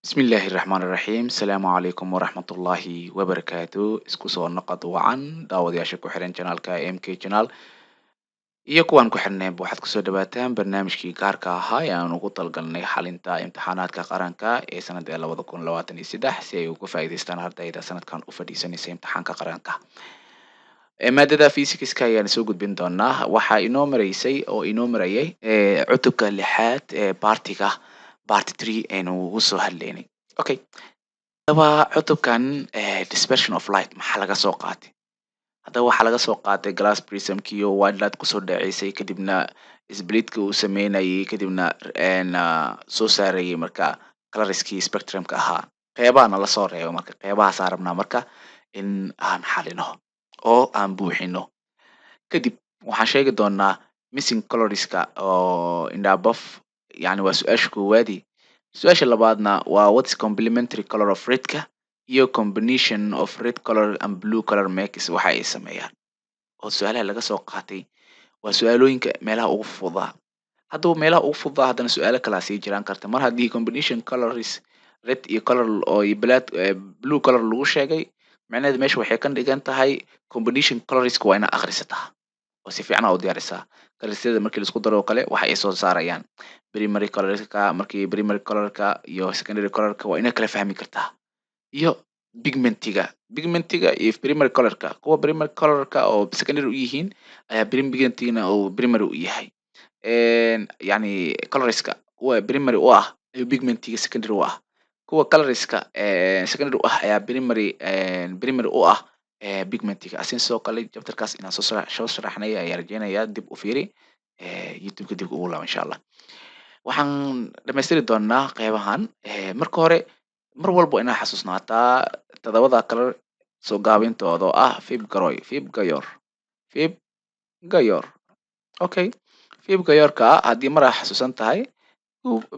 بسم الله الرحمن الرحيم السلام عليكم ورحمة الله وبركاته isku soo noqod wacan daawadayaasha ku xiran channelka MK channel iyo kuwan ku xirneenba waxaad kusoo dhawaataan barnaamijkii gaarka ahaa ee aan ugu talgalnay xalinta imtixaanaadka qaranka ee sanada 2023 si ay uga faa'iidaystaan ardayda sanadkan u fadhiisanaysa imtixaanka qaranka maadada physics-ka ayaan soo gudbin doonaa waxaa inoo maraysay oo inoo marayay cutubka lixaad ee partiga part 3 aynu ugu soo hadlaynay okay haddaba cutubkan dispersion of light maxaa laga soo qaatay haddaba waxaa laga soo qaatay glass prismkiyo white light kusoo dhaceysay kadibna splitka uu sameynayay kadibna soo saarayay marka colorskii spectrumka ahaa qeybahana lasoo reebo marka qeybahaas rabnaa marka in aan xalino oo aan buuxino kadib waxaan sheegi doonaa missing colorska oo in the above yani waa su-aasha koowaadi su-aasha labaadna waa what's complementary color of redka iyo combination of red color and blue color makes waxa ay sameeyaan oo su-aalaha laga soo qaatay waa su-aalooyinka meelaha ugu fududaa haddaba meelaha ugu fududaa haddana su-aalo kalaa sii jiraan karta mar haddii combination colors red iyo color oo blue color lagu sheegay macnaheedu meesha waxay ka dhigan tahay combination colorska waa inaa akhrisataa oo si fiican aa u diyaarisaa colorsyada markii laisku daro oo kale waxa ay soo saarayaan primary colorka markii primary colorka iyo secondary colorka waa inaa kala fahmi kartaa iyo pigmentiga iyo primary colorka kuwa primary colorka oo secondary u yihiin ayaa pigmentigana oo primary u yahay yani colorska kuwa primary u ah ayuu pigmentiga secondary u ah kuwa colorska secondary u ah ayaa primary u ah pigmentiga asin sidoo kale chapterkaas inaan soo sharaxnay ayaa rajeynayaa dib u fiiri youtube-ka dib ugu laabo insha allah waxaan dhamaystiri doonaa qeybahan marka hore mar walba inaa xasuusnaataa todobada color soo gaabintooda oo ah fib gayor okay fib gayorka haddii mar aa xasuusan tahay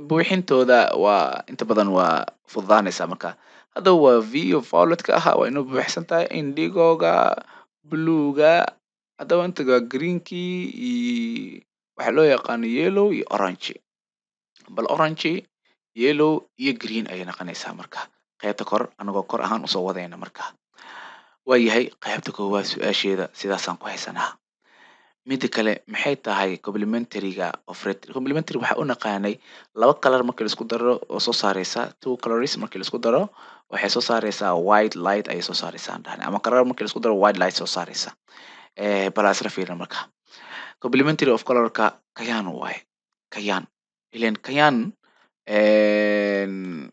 buuxintooda waa inta badan waa fududaanaysaa marka haddaba waa v oo violetka ahaa waa inuu buuxsan tahay indigoga bluega haddaba intaga greenkii iyo waxaa loo yaqaano yellow iyo orange bal orange yellow iyo green ayay noqonaysaa marka qaybta kor anagoo kor ahaan usoo wadayna marka waayahay qaybta koowaad su-aasheeda sidaasaan ku haysanaa mida kale maxay tahay complementaryga of red complementary waxaa u naqaanay laba color markii laisku daro oo soo saareysa two colors markii laisku daro waxay soo saareysaa white light ayay soo saareysaa dhahne ama color markii laisku daro white light soo saareysa bal asla fiirin marka complementary of colorka kayan waaye kayan ilen kayan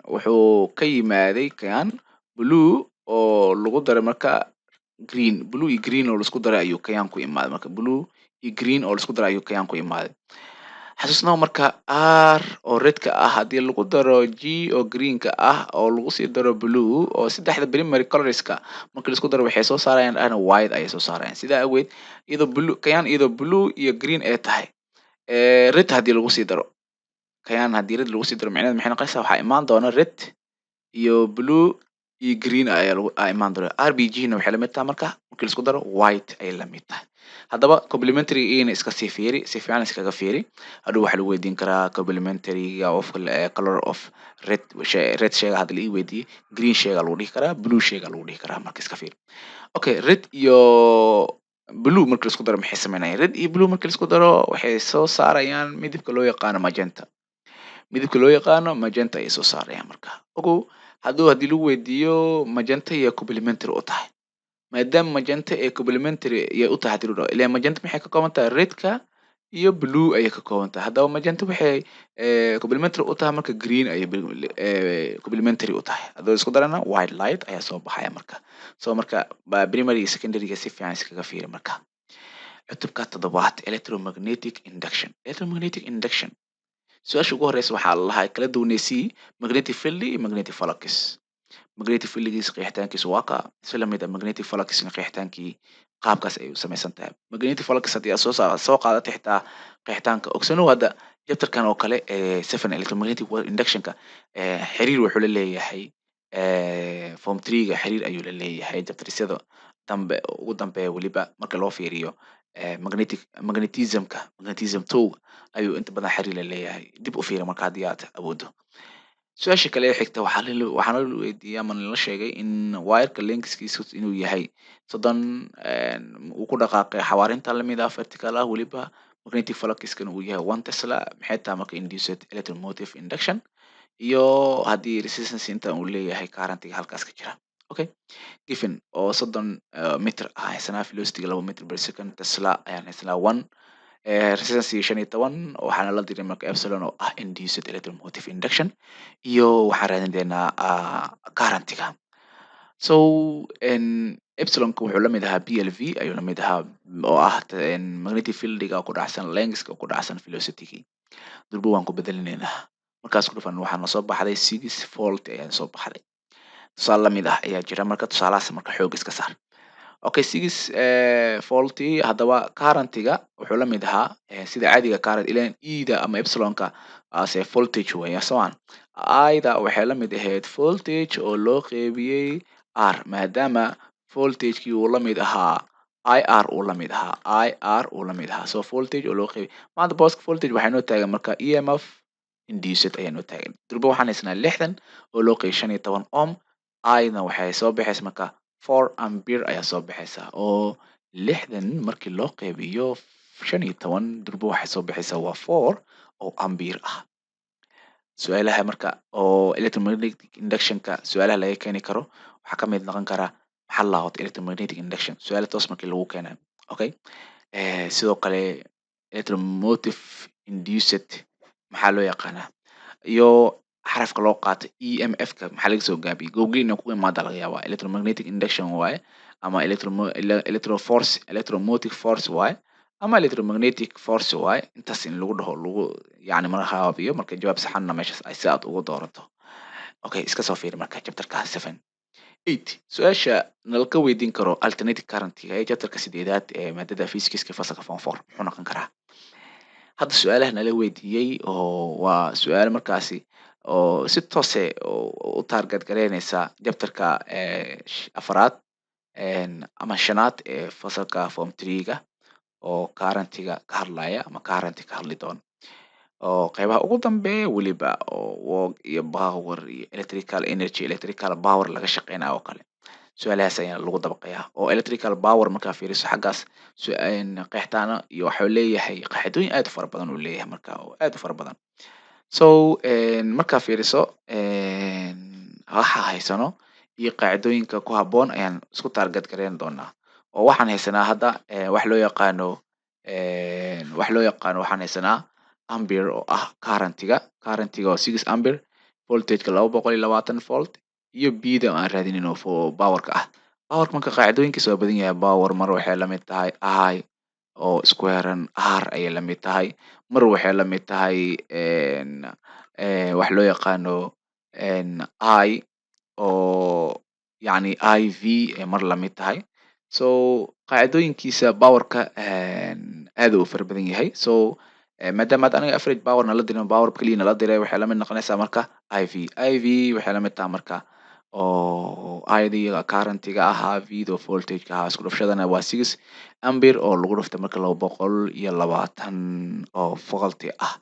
wuxuu ka yimaaday kayan blue oo lagu daray marka blue iyo green oo laisku daray ayuu kayan ku imaaday marka blue iyo green oo laisku daray ayuu kayan ku imaaday xasuusnaa marka r oo redka ah haddii lagu daro g oo greenka ah oo lagu sii daro blue oo saddexda primary colorska markii laisku daro waxay soo saarayaan dhahna white ayay soo saarayaan sidaa awgeed iyadoo blue kayan iyadoo blue iyo green ay tahay red haddii lagu sii daro kayan haddii red lagu sii daro macnaheed maxay noqonaysaa waxaa imaan doona red iyo blue iyo green ayaa imaan doona rbg-na waxay lamid tahay marka markii laisku daro white ayay lamid tahay haddaba complementary ina iska sii fiiri si fiican iskaga fiiri hadhow waxaa lagu weydiin karaa complementaryga of color of red sheega hadda la ii weydiiyey green sheega lagu dhihi karaa blue sheega lagu dhihi karaa marka iska fiiri okay red iyo blue markii laisku daro maxay sameynayaan red iyo blue markii laisku daro waxay soo saarayaan midabka loo yaqaano magenta ayay soo saarayaan marka ogow haddii lagu weydiiyo magenta iyo complementary u tahay maadaama magenta ee complementary ayay u tahay hadii lagu dhaho magenta maxay ka kooban tahay redka iyo blue ayay ka kooban tahay haddaba magenta waxay complementary u tahay marka green ayay complementary u tahay haddii isku darana white light ayaa soo baxaya marka so marka primary iyo secondaryga si fiican iskaga fiiri marka cutubka toddobaad electromagnetic induction. Electromagnetic induction su-aasha ugu horeysa waxaa la lahaa kala duwaneysii magnetic field iyo magnetic flux. Magnetic field-giisa qeexitaankiisu waa kaa si lamid ah magnetic flux-na qeexitaankii qaabkaas ay u samaysan tahay. Magnetic flux haddii aad soo qaadatay xitaa qeexitaanka ogsanow hadda chapter-kan oo kale ee 7 electromagnetic induction-ka xiriir wuxuu la leeyahay form 3-ga xiriir ayuu la leeyahay chapter-yada dambe ugu dambeeya weliba marka loo fiiriyo magnetism-ka magnetism 2 ayuu inta badan xiriir la leeyahay. Dib u fiiri marka haddii aad awoodo. Su-aasha kale ee xigta waxaa la weydiiyey ama la sheegay in wire-ka length-kiisu inuu yahay 30 uu ku dhaqaaqay xawaarinta lamid ah vertical ah weliba magnetic flux-kana uu yahay 1 Tesla maxay tahay marka induced electromotive induction iyo haddii resistance inta uu leeyahay current-ga halkaas ka jira. Okay, given oo 30 mitir ah haysanaa velocity 2 mitir per second Tesla ayaan haysanaa 1 resistance 15 waxaana la diray marka epsilon oo ah induced electromotive induction iyo waxaan raadin doonaa current-ga. So epsilon-ka wuxuu la mid ahaa PLV ayuu la mid ahaa oo ah magnetic field-ga ku dhacsan length-ka ku dhacsan velocity-gii. Durba waan ku bedelinaynaa. Markaas ku dhufan waxaa noo soo baxday 6 volt ayaa soo baxday. Tusaale la mid ah ayaa jira marka tusaalahaas marka xoog iska saar. Okay, 6 volt haddaba current-ga wuxuu la mid ahaa sida caadiga current ileen E-da ama epsilon-ka ase voltage weeye soman. I-da waxay la mid ahayd voltage oo loo qeybiyey R maadaama voltage-kii uu la mid ahaa IR uu la mid ahaa IR uu la mid ahaa so voltage oo loo qeybiyey maanta booska voltage waxay noo taagan marka EMF induced ayaa noo taagan. Durba waxaan haysanaa 60 oo loo qeybiyey 15 ohm I-na waxay soo baxaysa marka 4 ampere ayaa soo baxaysa oo 60 markii loo qeybiyo 15 durba waxay soo baxaysaa waa 4 oo ampere ah. Su-aalaha marka oo electromagnetic induction-ka su-aalaha laga keeni karo waxaa ka mid noqon kara maxaa la lahaa electromagnetic induction su-aalo toos markii lagu keenayo. Okay, sidoo kale electromotive induced maxaa loo yaqaanaa iyo xarafka loo qaato EMF-ka maxaa laga soo gaabiyey google inay ku imaada laga yaabaa electromagnetic induction waaye ama electromotive force waaye ama electromagnetic force waaye intaas in lagu dhaho lagu yacni marhaabiyo marka jawaab saxanna meeshaas ay si aad ugu doorato. Okay, iska soo fiiri marka chapter-ka 7 8 su-aasha nalka weydiin karo alternating current-ga ee chapter-ka 8-aad ee maadada physics-ka fasalka form 4 muxuu noqon karaa. Hadda su-aalaha nala weydiiyey oo waa su-aalo markaasi oo si toose u target gareynaysa chapter-ka afraad ama shanaad ee fasalka form 3-ga oo current-ga ka hadlaya ama current ka hadli doono oo qeybaha ugu dambeeya weliba oo work iyo power iyo electrical energy electrical power laga shaqeynayo oo kale su-aalahaas ayaa lagu dabaqayaa oo electrical power markaa fiiriso xaggaas qeextaana iyo waxuu leeyahay qaacidooyin aad u fara badan uu leeyahay marka oo aad u fara badan. So markaa fiiriso waxa haysano iyo qaacidooyinka ku habboon ayaan isku target gareyn doonaa oo waxaan haysanaa hadda wax loo yaqaano waxaan haysanaa ampere oo ah current-ga oo 6 ampere voltage-ka 220 volt iyo B-da aan raadinayno power-ka ah. Power-ka marka qaacidooyinkiisa waa badan yahay power mar waxay la mid tahay I oo square-an R ayay la mid tahay mar waxay la mid tahay wax loo yaqaano I oo yacni IV ay mar la mid tahay. So qaacidooyinkiisa power-ka aad uu fara badan yahay so maadaama aniga average power nala dirin power kaliya nala diray waxay la mid noqonaysaa marka IV waxay la mid tahay marka oo I-da current-ga ahaa V-da voltage-ka ahaa isku dhufshadana waa 6 ampere oo lagu dhuftay marka 220 oo volt ah.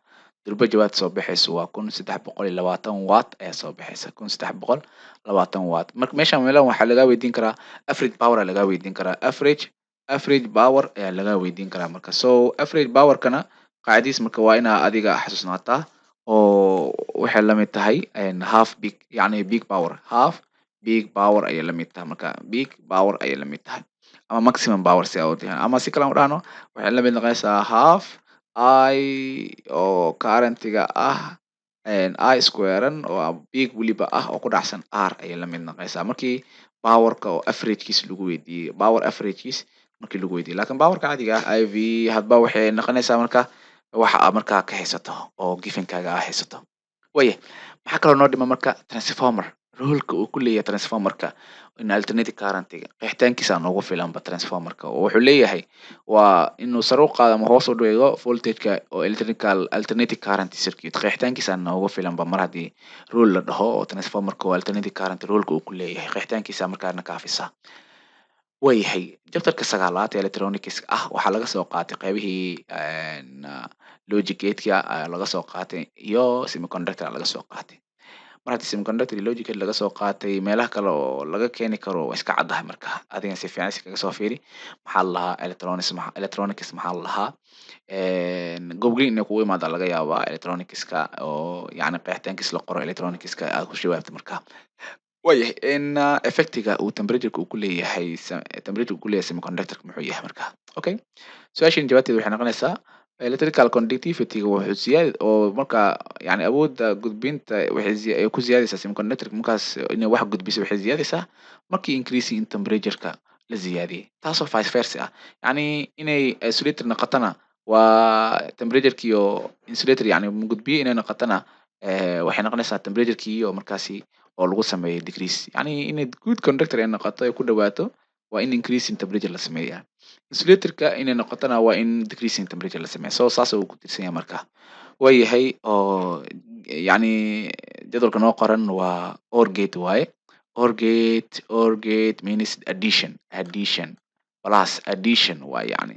Durba jawaabta soo baxayso waa 1320 watt ayaa soo baxaysa 1320 watt. Marka meeshan meelahan waxaa laga weydiin karaa average power ayaa laga weydiin karaa average power ayaa laga weydiin karaa marka so average power-kana qaacidadiisa marka waa inaa adiga xasuusnaataa oo waxay la mid tahay half big yacni big power half big power ayay la mid tahay marka big power ayay la mid tahay ama maximum power si aad u ama si kale aan u dhahno waxay la mid noqonaysaa half I oo current-ga ah I square-an oo big weliba ah oo ku dhacsan R ayay la mid noqonaysaa markii power-ka oo average-kiisa lagu weydiiyey power average-kiis markii lagu weydiiyo laakiin powerka caadiga ah IV hadba waxay noqonaysaa marka waxa aad markaa ka haysato oo givenkaaga aa haysato. Waaya maxaa kaloo noo dhiman marka transformer roolka uu ku leeyahay transformerka in alternating current-ga qeexitaankiisa noogu filanba transformerka oo wuxuu leeyahay waa inuu sare u qaado ama hoos u dhigo voltage-ka oo alternating current circuit qeexitaankiisa noogu filanba mar haddii rule la dhaho oo transformerka oo alternating current roolka uu ku leeyahay qeexitaankiisa markaana kaafisa. Waayahay chapter-ka 9aad ee electronics waxaa laga soo qaatay qeybihii logic gate-ka ayaa laga soo qaatay iyo semiconductor laga soo qaatay. Mar haddii semiconductor iyo logic gate laga soo qaatay meelaha kale oo laga keeni karo waa iska caddahay marka adigana si fiican iskaga soo fiiri maxaa la dhahaa electronics maxaa la dhahaa gobogin inay kugu imaadaa laga yaabaa electronicska oo yacni qeexitaankiisa la qoro electronicska aad ku jawaabta marka. Waayahay effectiga uu temperatureka uu ku leeyahay temperature uu ku leeyahay semiconductorka muxuu yahay marka. Okay su-aashan jawaabteeda waxay noqonaysaa electrical conductivity-ga wuxuu siyaadi oo marka yacni awoodda gudbinta ay ku siyaadaysaa semiconductorka markaas inay wax gudbiso waxay siyaadaysaa markii increasing in temperatureka la siyaadiyay taasoo vice versa ah yacni inay isolator noqotona waa temperatureki iyo insulator yacni gudbiye inay noqotona waxay noqonaysaa temperatureki oo markaasi oo lagu sameeyo decrease yacni inay good conductor ay noqoto ay ku dhawaato waa in increasing temperature la sameeyaa. Insulator-ka inay noqotona waa in decreasing temperature la sameeyaa. So saas uu ku tirsan yahay marka. Waayahay oo yacni jadwalka noo qoran waa OR gate waaye. OR gate means addition plus addition waaye yacni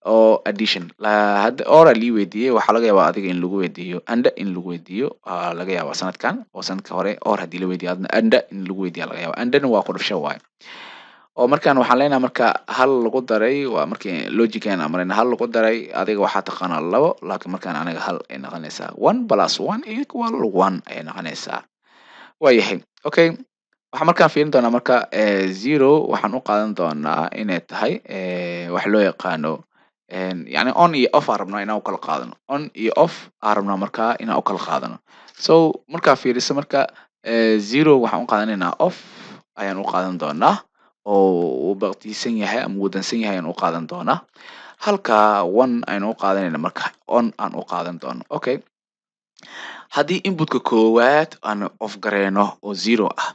oo addition hadda OR aa lii weydiiyey waxaa laga yaabaa adiga in lagu weydiiyo AND in lagu weydiiyo laga yaabaa sanadkan oo sanadka hore OR haddii la weydiiyo adna AND in lagu weydiiya laga yaabaa AND-na waa ku dhufsho waaye. oo markaan waxaan leenahay marka hal lagu daray waa markii logic-aan marayna hal lagu daray adiga waxaa taqaanaa labo laakiin markaan aniga hal ay noqonaysaa 1 plus 1 equal 1 ayay noqonaysaa. Waayahay okay waxaan markaan fiirin doonaa marka 0 waxaan u qaadan doonaa inay tahay wax loo yaqaano yacni on iyo off aan rabnaa inaan u kala qaadano on iyo off aan rabnaa markaa inaan u kala qaadano. So markaa fiiriso marka 0 waxaan u qaadanaynaa off ayaan u qaadan doonaa oo uu baqtiisan yahay ama uu dansan yahay ayaan u qaadan doonaa halka 1 aynu u qaadanayna marka on aan u qaadan doono. Okay haddii inputka koowaad aan off gareyno oo 0 ah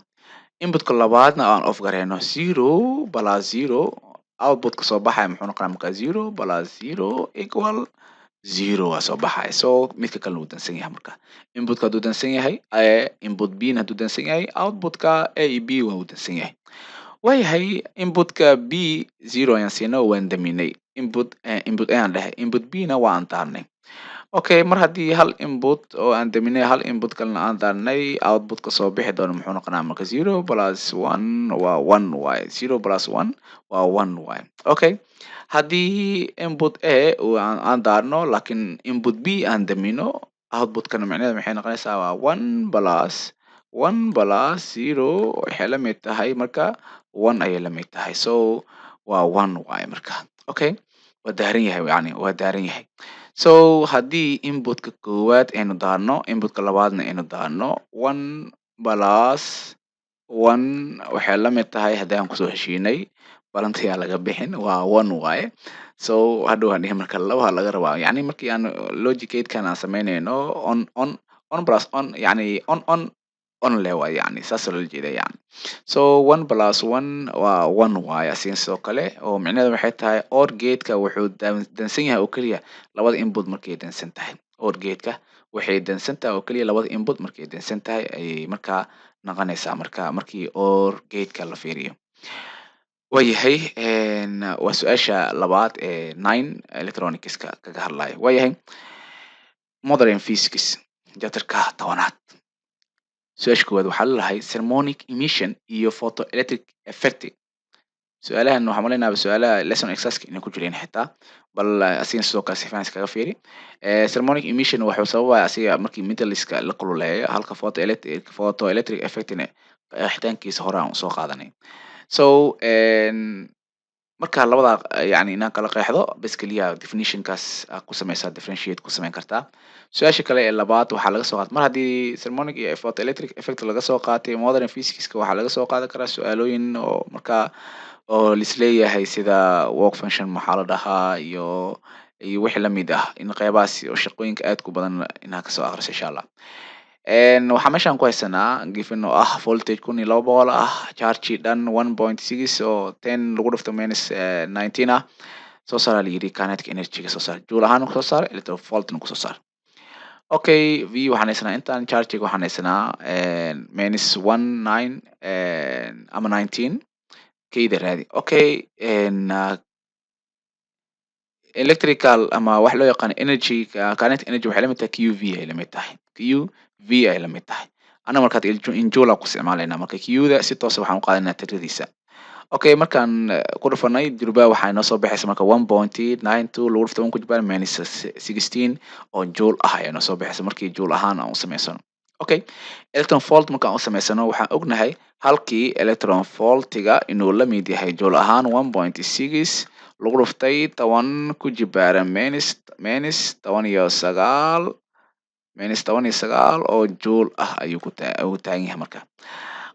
inputka labaadna aan off gareyno 0 plus 0 outputka soo baxaya muxuu noqonaya marka 0 plus 0 equal 0 waa soo baxaya. So midka kalena wuu dansan yahay marka inputka hadduu dansan yahay input B-na hadduu dansan yahay outputka A iyo B waa uu dansan yahay. Waayahay inputka B 0 ayaan siinay oo waan daminay input A aan dhahay input B-na waa aan daarnay. Okay mar haddii hal input oo aan daminay hal input kalena aan daarnay outputka soo bixi doono muxuu noqonayaa marka 0 plus 1 waa 1 waaye 0 plus 1 waa 1 waaye. Okay haddii input A aan daarno laakiin input B aan damino outputkana micnaheeda maxay noqonaysaa waa 1 plus 0 waxay la mid tahay marka 1 ayay la mid tahay. So waa 1 waaye marka. Okay waa daaran yahay yacni waa daaran yahay. So haddii inputka koowaad aynu daarno inputka labaadna aynu daarno 1 plus 1 waxay la mid tahay haddii aan kusoo heshiinay balanta yaa laga bixin waa 1 waaye. So hadhow aan dhihi marka labaha laga rabaa yacni markii aan logic gate-kan aan sameynayno on plus on yacni on leh waaye yacni saas loola jeeda yacni. So 1 plus 1 waa 1 waaye asigana sidoo kale oo micnaheedu waxay tahay OR gate-ka wuxuu dansan yahay oo keliya labada input markay dansan tahay. OR gate-ka waxay dansan tahay oo keliya labada input markay dansan tahay ayay markaa noqonaysaa marka markii OR gate-ka la fiiriyo. Waayahay waa su-aasha labaad ee 9 electronicska kaga hadlayo. Waayahay modern physics chapter-ka 10aad su-aasha koowaad waxaa lalahay thermonic emission iyo photoelectric effect. Su-aalahan waxaan maleynayaa su-aalaha lesson exercise inay ku jireen xitaa bal asigana sidoo kale si fiican iskaga fiiri. Thermonic emission wuxuu sababaya asiga markii metalska la kululeeyo halka photoelectric effect-na qeexitaankiisa hore aan usoo qaadanay. So marka labada yani inaan kala qeexdo bas keliya definitionkaas aa ku sameysaa differentiate ku sameyn kartaa. Su-aasha kale ee labaad waxaa laga soo qaatay mar haddii harmonic iyo photoelectric effect laga soo qaatay modern physicska waxaa laga soo qaadan karaa su-aalooyin oo markaa oo lisleeyahay sida work function maxaa la dhahaa iyo wixii lamid ah in qeybahaas oo shaqooyinka aad ku badan inaa kasoo akhriso insha allah. Waxaa meeshan ku haysanaa given oo ah voltage 1200 ah charge dhan 1.6 oo 10 lagu dhufto minus 19 ah soo saara la yidhi kinetic energy-ga soo saar joule ahaan kusoo saar electrovoltna kusoo saar. Okay, v waxaan haysanaa intaan charge-ga waxaan haysanaa minus 19 ama 19 kayda raadi. Okay, electrical ama wax loo yaqaano energy kinetic energy waxay lamid tahay QV ay lamid tahay QV ay lamid tahay ana markaad in joule aan ku isticmaalayna marka Q-da si toos ah waxaan u qaadanaa tiradiisa. Okay, markaan ku dhufanay durba waxaa inoo soo baxaysa marka 1.92 lagu dhufto 1 ku jibaan minus 16 oo joule ah ayaa inoo soo baxaysa markii joule ahaan aan u samaysano. Okay, electron volt markaan u samaysano waxaan ognahay halkii electron voltiga inuu la mid yahay joule ahaan 1.6 lagu dhuftay 10 ku jibaaran minus 19 oo joule ah ayuu taagan yahay marka.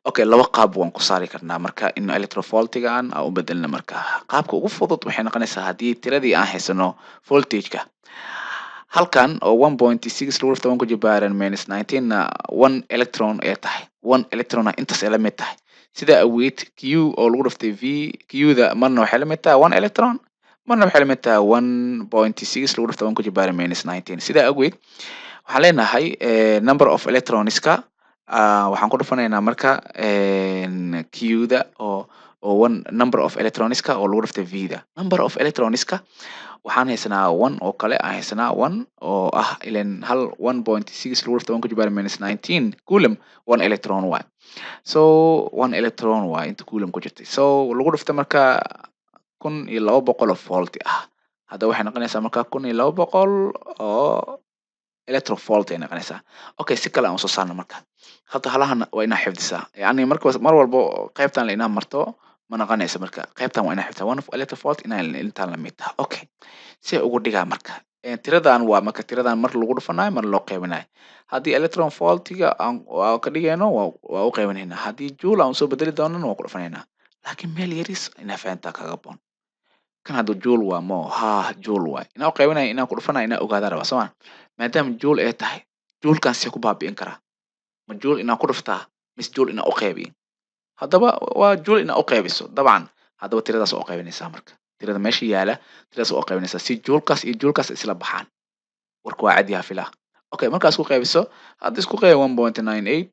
Okay, laba qaab waan ku saari karnaa marka in electrovoltigan aan u bedelno marka. Qaabka ugu fudud waxay noqonaysaa haddii tiradii aan haysano voltage-ka halkan oo 1.6 lagu dhufto 1 ku jibaaran minus 19 na 1 electron ay tahay 1 electron intaas ay la mid tahay sida aweed Q oo lagu dhuftay V Q-da marna waxay la mid tahay 1 electron marna waxay la mid tahay 1.6 lagu dhufto 1 ku jibaaran minus 19 sida aweed waxaan leenahay number of electronska waxaan ku dhufanaynaa marka Q-da oo one number of electronska oo lagu dhuftay V-da number of electronska waxaan haysanaa 1 oo kale aan haysanaa 1 oo ah ilen hal 1.6 lagu dhufto 1 ku jibaaran minus 19 coulomb 1 electron y so 1 electron y inta coulomb ku jirtay so lagu dhufto marka 1200 oo volt ah hadda waxay noqonaysaa marka 1200 oo electrovolt ay noqonaysaa. Okay, si kale aan usoo saarno marka hadda halahan waa inaa xifdisaa yani mar walbo qaybtan la inaa marto ma noqonaysa marka qaybtan waa inaa xifdisaa 1 electrovolt intaan la mid tahay. Okay, si ugu dhigaa marka tiradan waa marka tiradan mar lagu dhufanayo mar loo qaybinayo haddii electron voltiga aan ka dhigayno waa u qaybinaynaa haddii joule aan usoo bedeli doonana waa ku dhufanaynaa laakiin meel yaris inaa fahantaa kaga boon kan hadda joule waa mo ha joule waay inaa u qaybinayo inaan ku dhufanayo inaa ogaadaa rabaa soo ma maadaama joule ay tahay joulekan see ku baabi'in karaa ma joule inaan ku dhuftaa mise joule inaan u qaybiyo haddaba waa joule inaa u qaybiso dabcan haddaba tiradaas waa u qaybinaysaa marka tirada meesha yaala tiradaas waa u qaybinaysaa si joulekaas iyo joulekaas isla baxaan warka waa cadi filaa. Okay, markaad isku qaybiso hadda isku qayb 1.98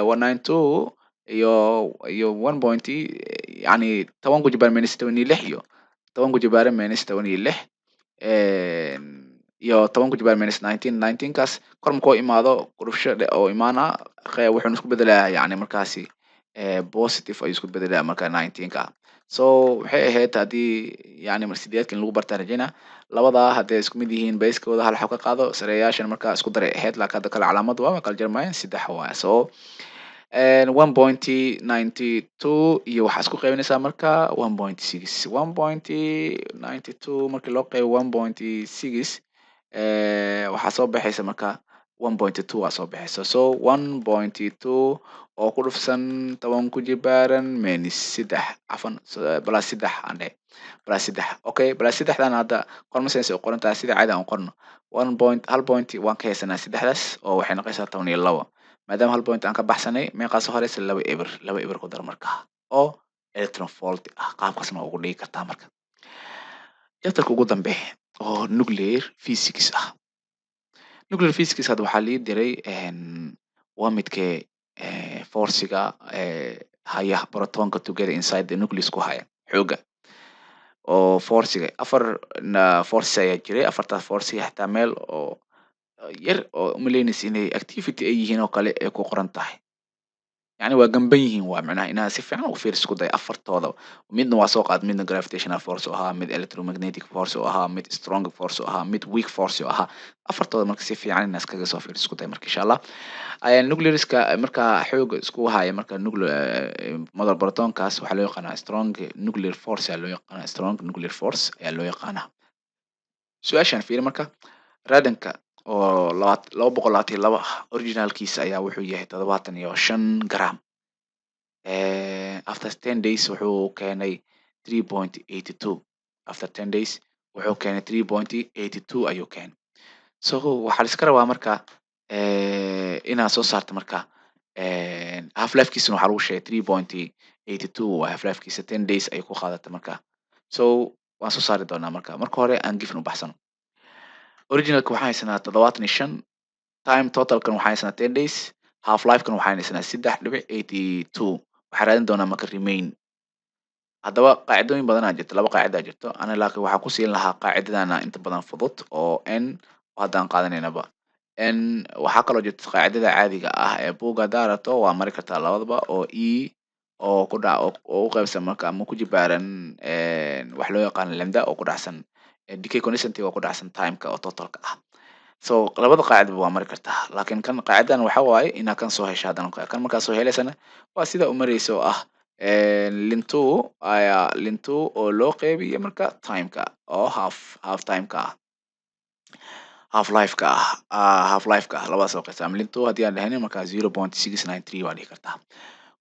192 iyo 1 yani 10 ku jibaaran minus 16 iyo 10 ku jibaaran minus 16 iyo 10 ku jibaaran minus 19 kaas kor markuu imaado dhufsho oo imaana wuxuu isku bedelayaa yani markaasi positive ayuu isku bedelayaa marka 19 so waxay ahayd haddii yani mar sideedkan lagu bartaa rajayna labadaa hadday isku mid yihiin bayskooda hal xab ka qaado sareeyaashan markaa isku daray ahayd laakiin hadda kale calaamad waa kala jarmayaan 3 waay so 1.92 iyo waxaa isku qaybinaysaa marka 1.6 1.92 markii loo qaybo 1.6 waxaa soo baxaysa marka 1.2 waa soo baxaysa so 1.2 oo ku dhufsan 10 ku jibaaran minus 3 cafan plus 3 aan dhahay plus 3 okay plus 3dan hadda qorma sense oo qoran tahay sida caadi aan qorno 1 point waan ka haysanaa 3daas oo waxay noqonaysaa 12 maadaama hal point aan ka baxsanay meeqaas horeysa 2 eber ku dar marka oo electron volt ah qaabkaasna ugu dhigi kartaa marka chapterka ugu dambeeya oo nuclear physics ah nuclear physics hadda waxaa lii diray waa midkee forciga haya protonka together inside the nucleus ku haya xooga oo forciga afar forces ayaa jiray afartaas force xataa meel oo yar oo umaleynaysa inay activity ay yihiin oo kale ay ku qoran tahay يعني waa ganban yihiin waa macnaha inaad si fiican u fiiriso isku day afartooda midna waa soo qaad midna gravitational force oo ahaa mid electromagnetic force oo ahaa mid strong force oo ahaa mid weak force oo ahaa afartooda marka si fiican inaad iskaga soo fiiriso isku day marka insha allah nucleariska marka xooga isku haya marka mother protonkaas waxaa loo yaqaanaa strong nuclear force ayaa loo yaqaanaa strong nuclear force ayaa loo yaqaanaa su-aashaan fiiri marka radanka oo 222 originalkiisa ayaa wuxuu yahay 75 gram after 10 days wuxuu keenay 3.82 after 10 days wuxuu keenay 3.82 ayuu keenay so waxaa la iska rabaa marka inaad soo saarto marka half lifekiisana waxaa lagu sheegay 3.82 waa half lifekiisa 10 days ayay ku qaadatay marka so waan soo saari doonaa marka hore aan gifin u baxsano originalka waxaan haysanaa 75 time totalkan waxaan haysanaa 10 days half lifekan waxaan haysanaa 3.82 waxaan raadin doonaa marka remain haddaba qaacidooyin badanaa jirto 2 qaacida jirto ana laakiin waxaan ku siin lahaa qaacidadana inta badan fudud oo n oo haddaan qaadanaynaba n waxaa kaloo jirta qaacidada caadiga ah ee buugga haddaa aragto waa mari kartaa labadaba oo oo ku dhac oo u qaybsan marka ama ku jibaaran wax loo yaqaano lambda oo ku dhacsan decay constant oo ku dhacsan timeka oo totalka ah so labada qaacidaba waa mari kartaa laakiin kan qaacidadan waxa waaye inaad kan soo hesho haddana kan markaa soo helaysana waa sida u maraysa oo ah lintu oo loo qeybiyo marka timeka oo half timeka ah half lifeka half lifeka labadaas oo qaybsan ama lintu haddii aan dhahaynin marka 0.693 waa dhihi kartaa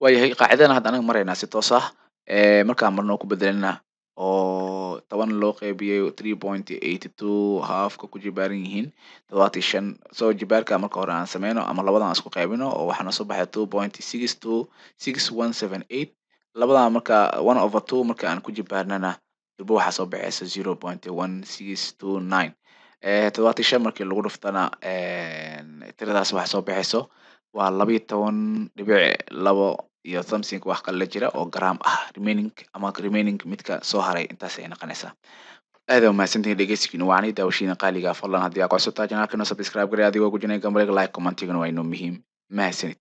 waayahay qaacidana hadda anaga maraynaa si toos ah markaan marno ku bedelana oo 10 loo qeybiyey 3.82 halfka ku jibaaran yihiin 75 soo jibaarka marka hore aan sameyno ama labadan aan isku qaybino oo waxaana soo baxay 2.62178 labadan marka 1/2 marka aan ku jibaarnana durba waxaa soo baxaysa 0.1629 75 markii lagu dhuftana tiradaas waxaa soo baxayso waa 12.2 iyo something wax kale la jira oo gram ah remaining midka soo haray intaas ay noqonaysaa aad waa mahadsantihiin dhegeysigiina waani daawashiina qaaliga fadlan haddii aad cusubtaa janaalkana subscribe gari adigoo gujinay gambarega like commentigana waa inoo muhiim mahadsanid